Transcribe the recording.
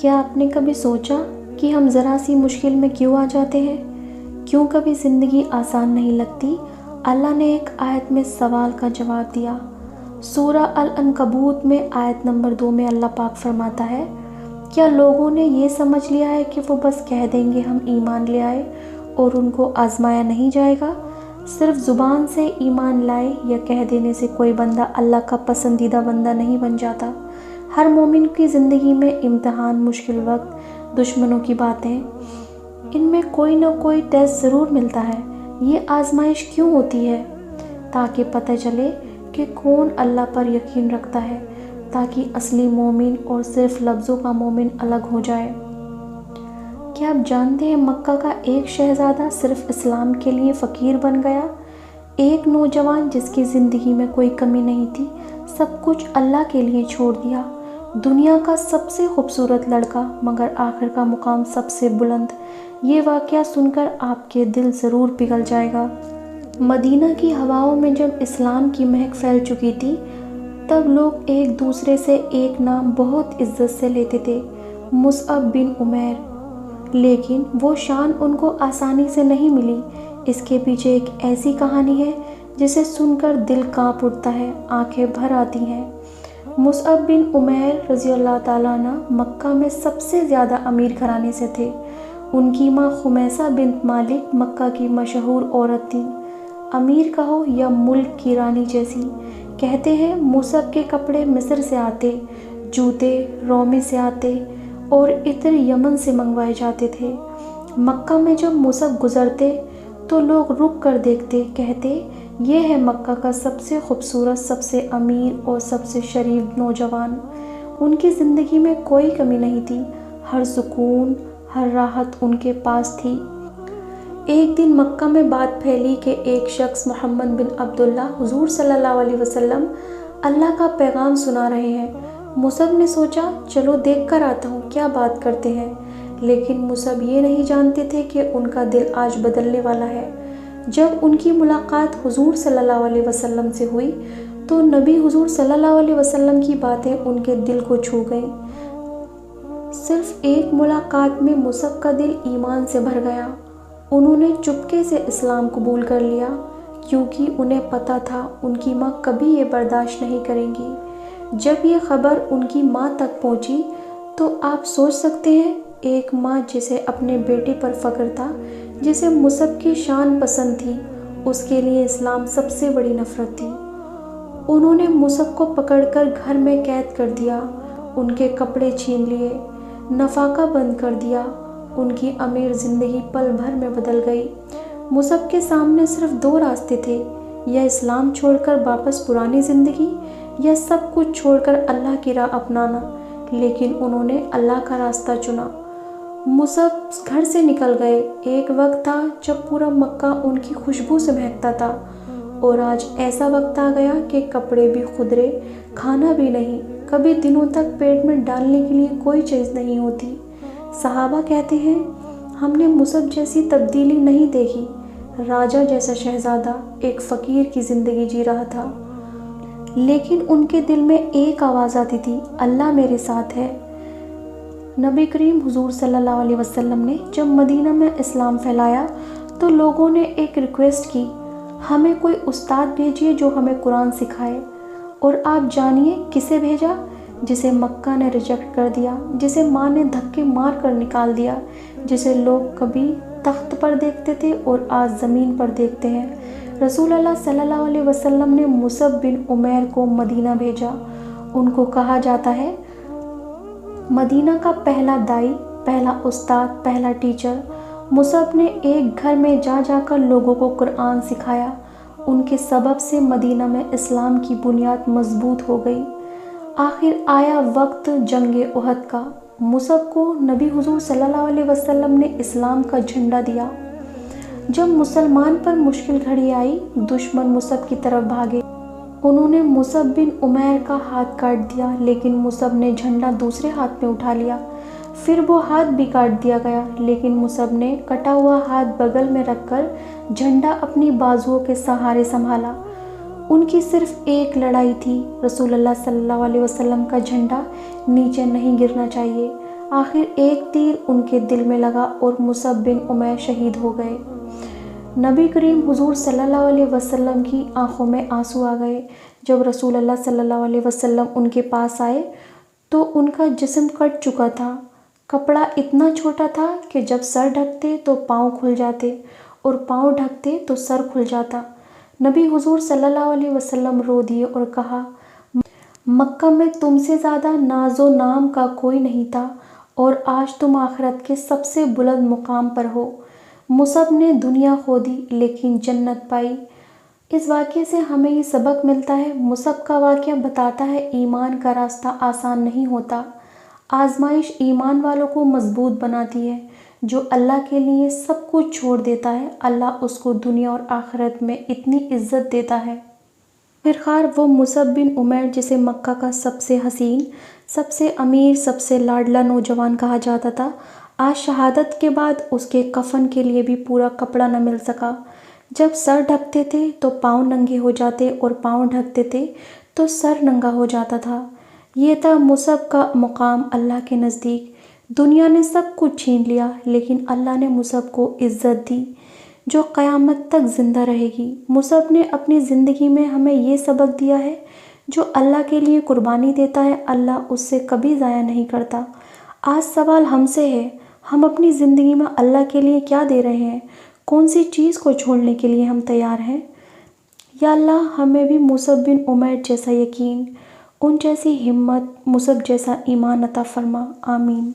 کیا آپ نے کبھی سوچا کہ ہم ذرا سی مشکل میں کیوں آ جاتے ہیں؟ کیوں کبھی زندگی آسان نہیں لگتی؟ اللہ نے ایک آیت میں سوال کا جواب دیا۔ سورہ العنکبوت میں آیت نمبر 2 میں اللہ پاک فرماتا ہے، کیا لوگوں نے یہ سمجھ لیا ہے کہ وہ بس کہہ دیں گے ہم ایمان لے آئے اور ان کو آزمایا نہیں جائے گا؟ صرف زبان سے ایمان لائے یا کہہ دینے سے کوئی بندہ اللہ کا پسندیدہ بندہ نہیں بن جاتا۔ ہر مومن کی زندگی میں امتحان، مشکل وقت، دشمنوں کی باتیں، ان میں کوئی نہ کوئی ٹیسٹ ضرور ملتا ہے۔ یہ آزمائش کیوں ہوتی ہے؟ تاکہ پتہ چلے کہ کون اللہ پر یقین رکھتا ہے، تاکہ اصلی مومن اور صرف لفظوں کا مومن الگ ہو جائے۔ کیا آپ جانتے ہیں مکہ کا ایک شہزادہ صرف اسلام کے لیے فقیر بن گیا؟ ایک نوجوان جس کی زندگی میں کوئی کمی نہیں تھی، سب کچھ اللہ کے لیے چھوڑ دیا۔ دنیا کا سب سے خوبصورت لڑکا مگر آخر کا مقام سب سے بلند۔ یہ واقعہ سن کر آپ کے دل ضرور پگھل جائے گا۔ مدینہ کی ہواؤں میں جب اسلام کی مہک پھیل چکی تھی، تب لوگ ایک دوسرے سے ایک نام بہت عزت سے لیتے تھے، مصعب بن عمیر۔ لیکن وہ شان ان کو آسانی سے نہیں ملی۔ اس کے پیچھے ایک ایسی کہانی ہے جسے سن کر دل کانپ اٹھتا ہے، آنکھیں بھر آتی ہیں۔ مصعب بن عمیر رضی اللہ تعالیٰ عنہ مکہ میں سب سے زیادہ امیر گھرانے سے تھے۔ ان کی ماں خمیسہ بنت مالک مکہ کی مشہور عورت تھیں، امیر کہو یا ملک کی رانی جیسی۔ کہتے ہیں مصعب کے کپڑے مصر سے آتے، جوتے روم سے آتے اور عطر یمن سے منگوائے جاتے تھے۔ مکہ میں جب مصعب گزرتے تو لوگ رک کر دیکھتے، کہتے یہ ہے مکہ کا سب سے خوبصورت، سب سے امیر اور سب سے شریف نوجوان۔ ان کی زندگی میں کوئی کمی نہیں تھی، ہر سکون، ہر راحت ان کے پاس تھی۔ ایک دن مکہ میں بات پھیلی کہ ایک شخص محمد بن عبداللہ حضور صلی اللہ علیہ وسلم اللہ کا پیغام سنا رہے ہیں۔ مصعب نے سوچا چلو دیکھ کر آتا ہوں کیا بات کرتے ہیں، لیکن مصعب یہ نہیں جانتے تھے کہ ان کا دل آج بدلنے والا ہے۔ جب ان کی ملاقات حضور صلی اللہ علیہ وسلم سے ہوئی تو نبی حضور صلی اللہ علیہ وسلم کی باتیں ان کے دل کو چھو گئیں۔ صرف ایک ملاقات میں مصعب کا دل ایمان سے بھر گیا۔ انہوں نے چپکے سے اسلام قبول کر لیا، کیونکہ انہیں پتہ تھا ان کی ماں کبھی یہ برداشت نہیں کریں گی۔ جب یہ خبر ان کی ماں تک پہنچی تو آپ سوچ سکتے ہیں، ایک ماں جسے اپنے بیٹے پر فخر تھا، جسے مصعب کی شان پسند تھی، اس کے لیے اسلام سب سے بڑی نفرت تھی۔ انہوں نے مصعب کو پکڑ کر گھر میں قید کر دیا، ان کے کپڑے چھین لیے، نفقہ بند کر دیا۔ ان کی امیر زندگی پل بھر میں بدل گئی۔ مصعب کے سامنے صرف 2 راستے تھے، یا اسلام چھوڑ کر واپس پرانی زندگی، یا سب کچھ چھوڑ کر اللہ کی راہ اپنانا۔ لیکن انہوں نے اللہ کا راستہ چنا۔ مصعب گھر سے نکل گئے۔ ایک وقت تھا جب پورا مکہ ان کی خوشبو سے مہکتا تھا، اور آج ایسا وقت آ گیا کہ کپڑے بھی خدرے، کھانا بھی نہیں، کبھی دنوں تک پیٹ میں ڈالنے کے لیے کوئی چیز نہیں ہوتی۔ صحابہ کہتے ہیں ہم نے مصعب جیسی تبدیلی نہیں دیکھی۔ راجہ جیسا شہزادہ ایک فقیر کی زندگی جی رہا تھا، لیکن ان کے دل میں ایک آواز آتی تھی، اللہ میرے ساتھ ہے۔ نبی کریم حضور صلی اللہ علیہ وسلم نے جب مدینہ میں اسلام پھیلایا تو لوگوں نے ایک ریکویسٹ کی، ہمیں کوئی استاد بھیجیے جو ہمیں قرآن سکھائے۔ اور آپ جانیے کسے بھیجا؟ جسے مکہ نے ریجیکٹ کر دیا، جسے ماں نے دھکے مار کر نکال دیا، جسے لوگ کبھی تخت پر دیکھتے تھے اور آج زمین پر دیکھتے ہیں۔ رسول اللہ صلی اللہ علیہ وسلم نے مصعب بن عمیر کو مدینہ بھیجا۔ ان کو کہا جاتا ہے مدینہ کا پہلا دائی، پہلا استاد، پہلا ٹیچر۔ مصعب نے ایک گھر میں جا جا کر لوگوں کو قرآن سکھایا۔ ان کے سبب سے مدینہ میں اسلام کی بنیاد مضبوط ہو گئی۔ آخر آیا وقت جنگ احد کا۔ مصعب کو نبی حضور صلی اللہ علیہ وسلم نے اسلام کا جھنڈا دیا۔ جب مسلمان پر مشکل گھڑی آئی، دشمن مصعب کی طرف بھاگے۔ انہوں نے مصعب بن عمیر کا ہاتھ کاٹ دیا، لیکن مصعب نے جھنڈا دوسرے ہاتھ میں اٹھا لیا۔ پھر وہ ہاتھ بھی کاٹ دیا گیا، لیکن مصعب نے کٹا ہوا ہاتھ بغل میں رکھ کر جھنڈا اپنی بازوؤں کے سہارے سنبھالا۔ ان کی صرف ایک لڑائی تھی، رسول اللہ صلی اللہ علیہ وسلم کا جھنڈا نیچے نہیں گرنا چاہیے۔ آخر ایک تیر ان کے دل میں لگا اور مصعب بن عمیر شہید ہو گئے۔ نبی کریم حضور صلی اللہ علیہ وسلم کی آنکھوں میں آنسو آ گئے۔ جب رسول اللہ صلی اللہ علیہ وسلم ان کے پاس آئے تو ان کا جسم کٹ چکا تھا۔ کپڑا اتنا چھوٹا تھا کہ جب سر ڈھکتے تو پاؤں کھل جاتے اور پاؤں ڈھکتے تو سر کھل جاتا۔ نبی حضور صلی اللہ علیہ وسلم رو دیے اور کہا، مکہ میں تم سے زیادہ ناز و نام کا کوئی نہیں تھا اور آج تم آخرت کے سب سے بلند مقام پر ہو۔ مصعب نے دنیا کھو دی لیکن جنت پائی۔ اس واقعے سے ہمیں یہ سبق ملتا ہے۔ مصعب کا واقعہ بتاتا ہے ایمان کا راستہ آسان نہیں ہوتا۔ آزمائش ایمان والوں کو مضبوط بناتی ہے۔ جو اللہ کے لیے سب کچھ چھوڑ دیتا ہے، اللہ اس کو دنیا اور آخرت میں اتنی عزت دیتا ہے۔ آخرکار وہ مصعب بن عمیر جسے مکہ کا سب سے حسین، سب سے امیر، سب سے لاڈلا نوجوان کہا جاتا تھا، آج شہادت کے بعد اس کے کفن کے لیے بھی پورا کپڑا نہ مل سکا۔ جب سر ڈھکتے تھے تو پاؤں ننگے ہو جاتے اور پاؤں ڈھکتے تھے تو سر ننگا ہو جاتا تھا۔ یہ تھا مصعب کا مقام اللہ کے نزدیک۔ دنیا نے سب کچھ چھین لیا لیکن اللہ نے مصعب کو عزت دی جو قیامت تک زندہ رہے گی۔ مصعب نے اپنی زندگی میں ہمیں یہ سبق دیا ہے، جو اللہ کے لیے قربانی دیتا ہے اللہ اس سے کبھی ضائع نہیں کرتا۔ آج سوال ہم سے ہے، ہم اپنی زندگی میں اللہ کے لیے کیا دے رہے ہیں؟ کون سی چیز کو چھوڑنے کے لیے ہم تیار ہیں؟ یا اللہ ہمیں بھی مصعب بن عمیر جیسا یقین، ان جیسی ہمت، مصعب جیسا ایمان عطا فرما۔ آمین۔